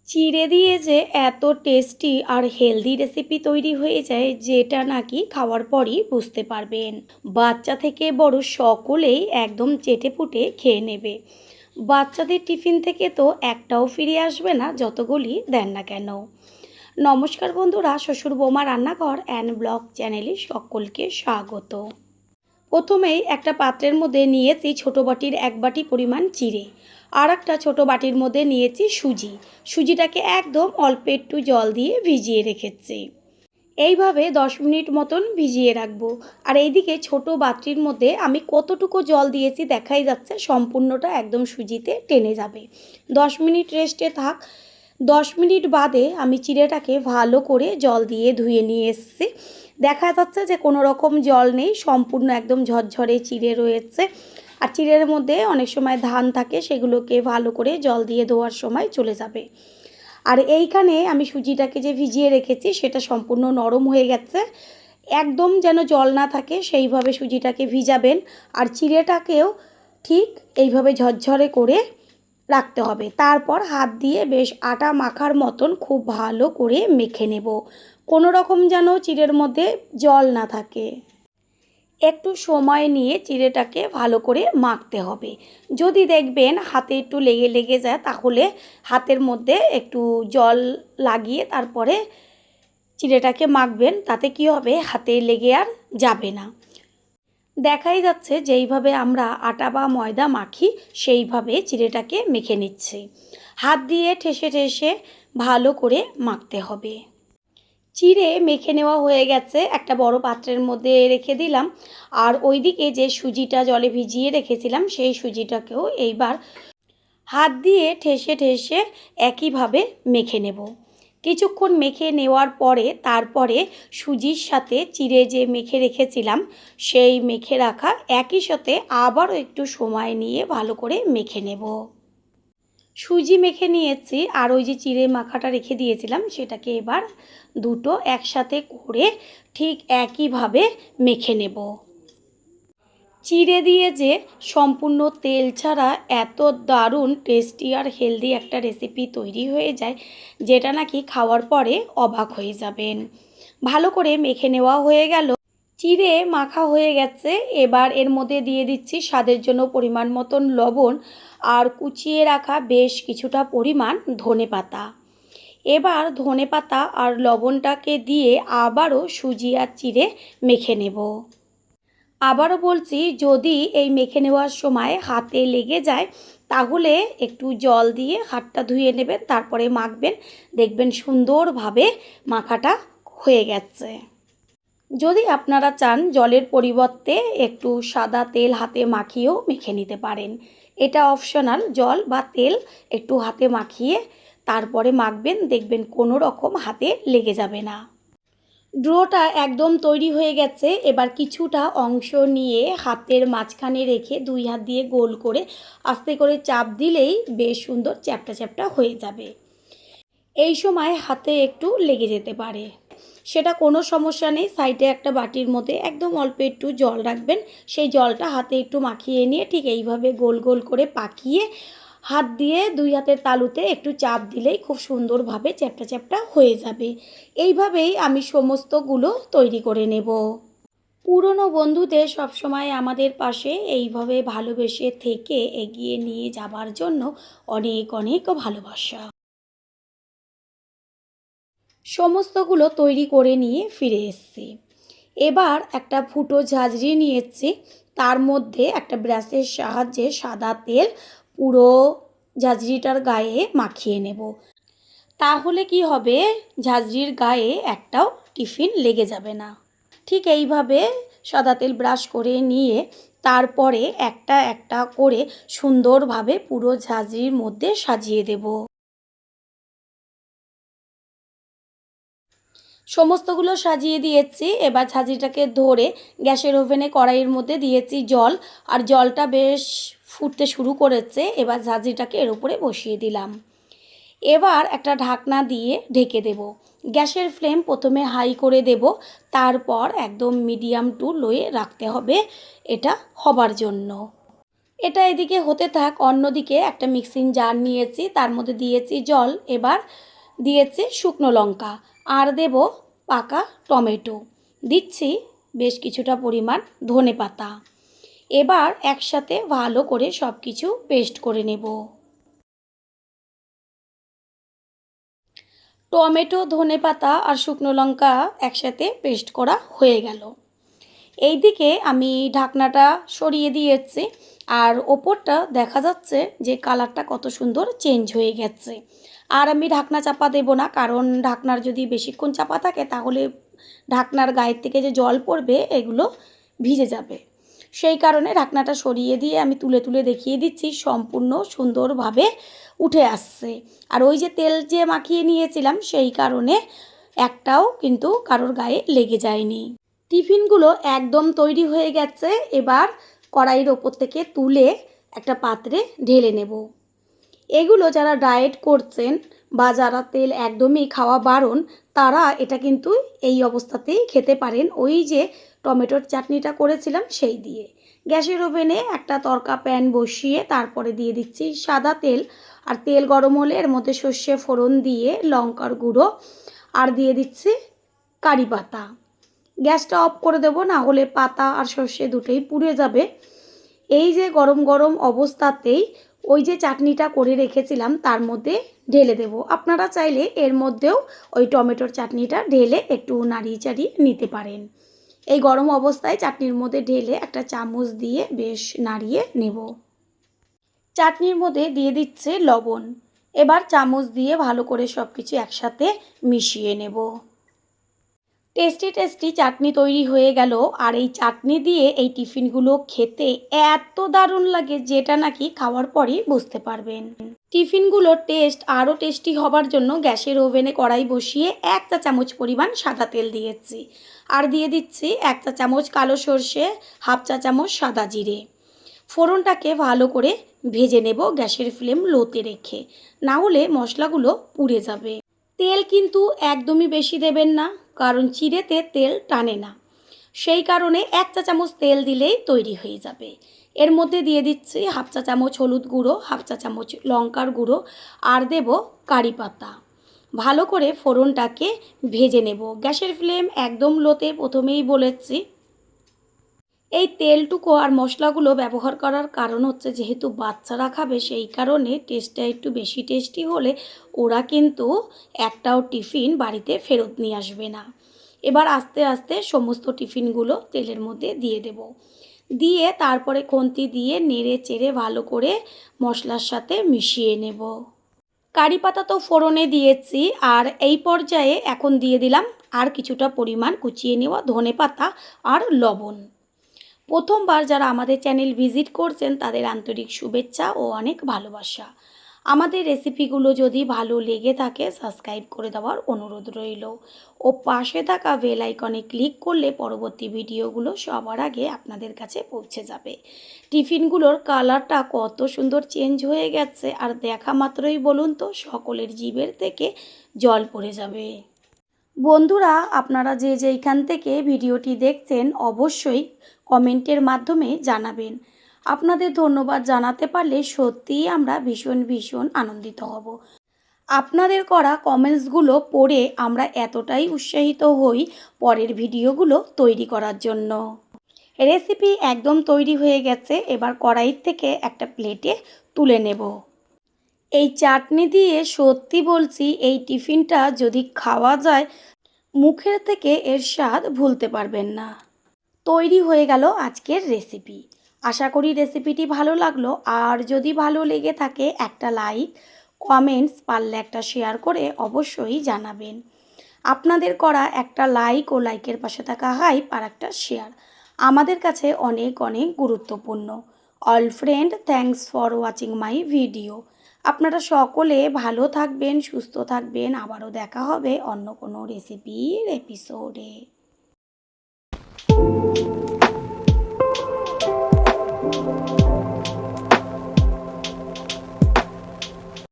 চিড়ে দিয়ে যে এত টেস্টি আর হেলদি রেসিপি তৈরি হয়ে যায় যেটা নাকি খাওয়ার পরই বুঝতে পারবেন। বাচ্চা থেকে বড় সকলেই একদম চেটেপুটে খেয়ে নেবে। বাচ্চাদের টিফিন থেকে তো একটাও ফিরে আসবে না যতগুলি দেন না কেন। নমস্কার বন্ধুরা, শ্বশুর বৌমা রান্নাঘর অ্যান্ড ব্লগ চ্যানেলে সকলকে স্বাগত। প্রথমেই একটা পাত্রের মধ্যে নিয়েছি ছোটো বাটির 1 বাটি পরিমাণ চিড়ে, আর একটা ছোটো বাটির মধ্যে নিয়েছি সুজিটাকে একদম অল্প একটু জল দিয়ে ভিজিয়ে রেখেছি। এইভাবে 10 মিনিট মতন ভিজিয়ে রাখবো। আর এইদিকে ছোটো বাটির মধ্যে আমি কতটুকু জল দিয়েছি দেখাই যাচ্ছে, সম্পূর্ণটা একদম সুজিতে টেনে যাবে। 10 মিনিট রেস্টে থাক। 10 মিনিট বাদে আমি চিড়েটাকে ভালো করে জল দিয়ে ধুয়ে নিয়ে এসেছি। দেখা যাচ্ছে যে কোনো রকম জল নেই, সম্পূর্ণ একদম ঝরঝরে চিড়ে রয়েছে। আর চিড়ের মধ্যে অনেক সময় ধান থাকে, সেগুলোকে ভালো করে জল দিয়ে ধোয়ার সময় চলে যাবে। আর এইখানে আমি সুজিটাকে যে ভিজিয়ে রেখেছি সেটা সম্পূর্ণ নরম হয়ে গেছে। একদম যেন জল না থাকে সেইভাবে সুজিটাকে ভিজাবেন। আর চিড়েটাকেও ঠিক এইভাবে ঝরঝরে করে রাখতে হবে। তারপর হাত দিয়ে বেশ আটা মাখার মতন খুব ভালো করে মেখে নেব, কোনো রকম যেন চিড়ের মধ্যে জল না থাকে। একটু সময় নিয়ে চিড়েটাকে ভালো করে মাখতে হবে। যদি দেখবেন হাতে একটু লেগে লেগে যায় তাহলে হাতের মধ্যে একটু জল লাগিয়ে তারপরে চিড়েটাকে মাখবেন, তাতে কি হবে হাতে লেগে আর যাবে না। দেখাই যাচ্ছে যেইভাবে আমরা আটা বা ময়দা মাখি সেইভাবে চিড়েটাকে মেখে নিচ্ছি। হাত দিয়ে ঠেসে ঠেসে ভালো করে মাখতে হবে। চিড়ে মেখে নেওয়া হয়ে গেছে, একটা বড় পাত্রের মধ্যে রেখে দিলাম। আর ওইদিকে যে সুজিটা জলে ভিজিয়ে রেখেছিলাম সেই সুজিটাকেও এইবার হাত দিয়ে ঠেসে ঠেসে একইভাবে মেখে নেব। কিছুক্ষণ মেখে নেওয়ার পরে তারপরে সুজির সাথে চিড়ে যে মেখে রেখেছিলাম সেই মেখে রাখা একই সাথে আবারও একটু সময় নিয়ে ভালো করে মেখে নেব। সুজি মেখে নিয়েছি আর ওই যে চিড়ে মাখাটা রেখে দিয়েছিলাম সেটাকে এবার দুটো একসাথে করে ঠিক একইভাবে মেখে নেব। চিড়ে দিয়ে যে সম্পূর্ণ তেল ছাড়া এত দারুণ টেস্টি আর হেলদি একটা রেসিপি তৈরি হয়ে যায় যেটা নাকি খাওয়ার পরে অবাক হয়ে যাবেন। ভালো করে মেখে নেওয়া হয়ে গেল, চিড়ে মাখা হয়ে গেছে। এবার এর মধ্যে দিয়ে দিচ্ছি স্বাদের জন্য পরিমাণ মতন লবণ আর কুচিয়ে রাখা বেশ কিছুটা পরিমাণ ধনেপাতা। এবার ধনেপাতা আর লবণটাকে দিয়ে আবারও সুজি আর চিড়ে মেখে নেব। আবারও বলছি, যদি এই মেখে নেওয়ার সময় হাতে লেগে যায় তাহলে একটু জল দিয়ে হাতটা ধুয়ে নেবেন, তারপরে মাখবেন, দেখবেন সুন্দরভাবে মাখাটা হয়ে গেছে। যদি আপনারা চান জলের পরিবর্তে একটু সাদা তেল হাতে মাখিয়েও মেখে নিতে পারেন, এটা অপশনাল। জল বা তেল একটু হাতে মাখিয়ে তারপরে মাখবেন, দেখবেন কোনো রকম হাতে লেগে যাবে না। ডোটা একদম তৈরি হয়ে গেছে। এবার কিছুটা অংশ নিয়ে হাতের মাঝখানে রেখে 2 হাত দিয়ে গোল করে আস্তে করে চাপ দিলেই বেশ সুন্দর চ্যাপ্টা চ্যাপ্টা হয়ে যাবে। এই সময় হাতে একটু লেগে যেতে পারে, সেটা কোনো সমস্যা নেই। সাইডে একটা বাটির মধ্যে একদম অল্প একটু জল রাখবেন, সেই জলটা হাতে একটু মাখিয়ে নিয়ে ঠিক এইভাবে গোল গোল করে পাকিয়ে হাত দিয়ে 2 হাতের তালুতে একটু চাপ দিলেই খুব সুন্দরভাবে চ্যাপ্টা চ্যাপ্টা হয়ে যাবে। এইভাবেই আমি সমস্তগুলো তৈরি করে নেব। পুরনো বন্ধুদের সবসময় আমাদের পাশে এইভাবে ভালোবেসে থেকে এগিয়ে নিয়ে যাবার জন্য অনেক অনেক ভালোবাসা। সমস্তগুলো তৈরি করে নিয়ে ফিরে এসেছি। এবার একটা ফুটো ঝাঁঝরি নিয়েছি, তার মধ্যে একটা ব্রাশের সাহায্যে সাদা তেল পুরো ঝাঁঝরিটার গায়ে মাখিয়ে নেব। তাহলে কি হবে, ঝাঁঝরির গায়ে একটাও টিফিন লেগে যাবে না। ঠিক এইভাবে সাদা তেল ব্রাশ করে নিয়ে তারপরে একটা একটা করে সুন্দরভাবে পুরো ঝাঁঝরির মধ্যে সাজিয়ে দেব। সমস্তগুলো সাজিয়ে দিয়েছি। এবার ঝাঁঝরিটাকে ধরে গ্যাসের ওভেনে কড়াইয়ের মধ্যে দিয়েছি জল, আর জলটা বেশ ফুটতে শুরু করেছে। এবার ঝাঁঝরিটাকে এর উপরে বসিয়ে দিলাম। এবার একটা ঢাকনা দিয়ে ঢেকে দেব। গ্যাসের ফ্লেম প্রথমে হাই করে দেব, তারপর একদম মিডিয়াম টু লোয়ে রাখতে হবে এটা হবার জন্য। এটা এদিকে হতে থাক। অন্যদিকে একটা মিক্সিং জার নিয়েছি, তার মধ্যে দিয়েছি জল, এবার দিয়েছি শুকনো লঙ্কা আর দেব পাকা টমেটো, দিচ্ছি বেশ কিছুটা পরিমাণ ধনেপাতা। এবার একসাথে ভালো করে সব কিছু পেস্ট করে নেব। টমেটো, ধনেপাতা আর শুকনো লঙ্কা একসাথে পেস্ট করা হয়ে গেল। এইদিকে আমি ঢাকনাটা সরিয়ে দিয়েছি আর ওপরটা দেখা যাচ্ছে যে কালারটা কত সুন্দর চেঞ্জ হয়ে গেছে। আর আমি ঢাকনা চাপা দেব না, কারণ ঢাকনার যদি বেশিক্ষণ চাপা থাকে তাহলে ঢাকনার গায়ের থেকে যে জল পড়বে এগুলো ভিজে যাবে। সেই কারণে ঢাকনাটা সরিয়ে দিয়ে আমি তুলে তুলে দেখিয়ে দিচ্ছি, সম্পূর্ণ সুন্দরভাবে উঠে আসছে। আর ওই যে তেল যে মাখিয়ে নিয়েছিলাম সেই কারণে একটাও কিন্তু কারোর গায়ে লেগে যায়নি। টিফিনগুলো একদম তৈরি হয়ে গেছে। এবার কড়াইয়ের ওপর থেকে তুলে একটা পাত্রে ঢেলে নেব। এগুলো যারা ডায়েট করছেন বা যারা তেল একদমই খাওয়া বারণ, তারা এটা কিন্তু এই অবস্থাতেই খেতে পারেন, ওই যে টমেটোর চাটনিটা করেছিলাম সেই দিয়ে। গ্যাসের ওভেনে একটা তড়কা প্যান বসিয়ে তারপরে দিয়ে দিচ্ছি সাদা তেল। আর তেল গরম হলে এর মধ্যে সর্ষে ফোড়ন দিয়ে লঙ্কার গুঁড়ো আর দিয়ে দিচ্ছি কারি পাতা। গ্যাসটা অফ করে দেবো, না হলে পাতা আর সর্ষে দুটোই পুড়ে যাবে। এই যে গরম গরম অবস্থাতেই ওই যে চাটনিটা করে রেখেছিলাম তার মধ্যে ঢেলে দেব। আপনারা চাইলে এর মধ্যেও ওই টমেটোর চাটনিটা ঢেলে একটু নাড়িয়ে চাড়িয়ে নিতে পারেন। এই গরম অবস্থায় চাটনির মধ্যে ঢেলে একটা চামচ দিয়ে বেশ নাড়িয়ে নেব। চাটনির মধ্যে দিয়ে দিচ্ছে লবণ। এবার চামচ দিয়ে ভালো করে সব কিছু একসাথে মিশিয়ে নেব। টেস্টি টেস্টি চাটনি তৈরি হয়ে গেল। আর এই চাটনি দিয়ে এই টিফিনগুলো খেতে এত দারুণ লাগে যেটা নাকি খাওয়ার পরই বুঝতে পারবেন। টিফিনগুলোর টেস্ট আরও টেস্টি হবার জন্য গ্যাসের ওভেনে কড়াই বসিয়ে 1 চা চামচ পরিমাণ সাদা তেল দিয়েছি আর দিয়ে দিচ্ছি 1 চা চামচ কালো সর্ষে, 1/2 চা চামচ সাদা জিরে। ফোড়নটাকে ভালো করে ভেজে নেব গ্যাসের ফ্লেম লোতে রেখে, না হলে মশলাগুলো পুড়ে যাবে। তেল কিন্তু একদমই বেশি দেবেন না, কারণ চিড়েতে তেল টানে না। সেই কারণে 1 চা চামচ তেল দিলেই তৈরি হয়ে যাবে। এর মধ্যে দিয়ে দিচ্ছি 1/2 চা চামচ হলুদ গুঁড়ো, 1/2 চা চামচ লঙ্কার গুঁড়ো আর দেব কারি পাতা। ভালো করে ফোড়নটাকে ভেজে নেব। গ্যাসের ফ্লেম একদম লোতে প্রথমেই বলেছি। এই তেলটুকু আর মশলাগুলো ব্যবহার করার কারণ হচ্ছে যেহেতু বাচ্চারা খাবে, সেই কারণে টেস্টটা একটু বেশি টেস্টি হলে ওরা কিন্তু একটাও টিফিন বাড়িতে ফেরত নিয়ে আসবে না। এবার আস্তে আস্তে সমস্ত টিফিনগুলো তেলের মধ্যে দিয়ে দেব। দিয়ে তারপরে খুন্তি দিয়ে নেড়ে চেড়ে ভালো করে মশলার সাথে মিশিয়ে নেব। কারি পাতা তো ফোড়নে দিয়েছি, আর এই পর্যায়ে এখন দিয়ে দিলাম আর কিছুটা পরিমাণ কুচিয়ে নেওয়া ধনেপাতা আর লবণ। প্রথমবার যারা আমাদের চ্যানেল ভিজিট করছেন তাদের আন্তরিক শুভেচ্ছা ও অনেক ভালোবাসা। আমাদের রেসিপিগুলো যদি ভালো লেগে থাকে সাবস্ক্রাইব করে দেওয়ার অনুরোধ রইল ও পাশে থাকা বেল আইকনে ক্লিক করলে পরবর্তী ভিডিওগুলো সবার আগে আপনাদের কাছে পৌঁছে যাবে। টিফিনগুলোর কালারটা কত সুন্দর চেঞ্জ হয়ে গেছে, আর দেখা মাত্রই বলুন তো সকলের জিভের থেকে জল পড়ে যাবে। বন্ধুরা, আপনারা যে যেইখান থেকে ভিডিওটি দেখছেন অবশ্যই কমেন্টের মাধ্যমে জানাবেন। আপনাদের ধন্যবাদ জানাতে পারলে সত্যিই আমরা ভীষণ ভীষণ আনন্দিত হব। আপনাদের করা কমেন্টসগুলো পড়ে আমরা এতটাই উৎসাহিত হই পরের ভিডিওগুলো তৈরি করার জন্য। রেসিপি একদম তৈরি হয়ে গেছে। এবার কড়াই থেকে একটা প্লেটে তুলে নেব। এই চাটনি দিয়ে সত্যি বলছি এই টিফিনটা যদি খাওয়া যায় মুখের থেকে এর স্বাদ ভুলতে পারবেন না। তৈরি হয়ে গেল আজকের রেসিপি। আশা করি রেসিপিটি ভালো লাগলো, আর যদি ভালো লেগে থাকে একটা লাইক, কমেন্টস, পারলে একটা শেয়ার করে অবশ্যই জানাবেন। আপনাদের করা একটা লাইক ও লাইকের পাশে থাকা হাইপ আর একটা শেয়ার আমাদের কাছে অনেক অনেক গুরুত্বপূর্ণ। All friend, thanks for watching my video. আপনারা সকলে ভালো থাকবেন, সুস্থ থাকবেন। আবারও দেখা হবে অন্য কোনো রেসিপির এপিসোডে।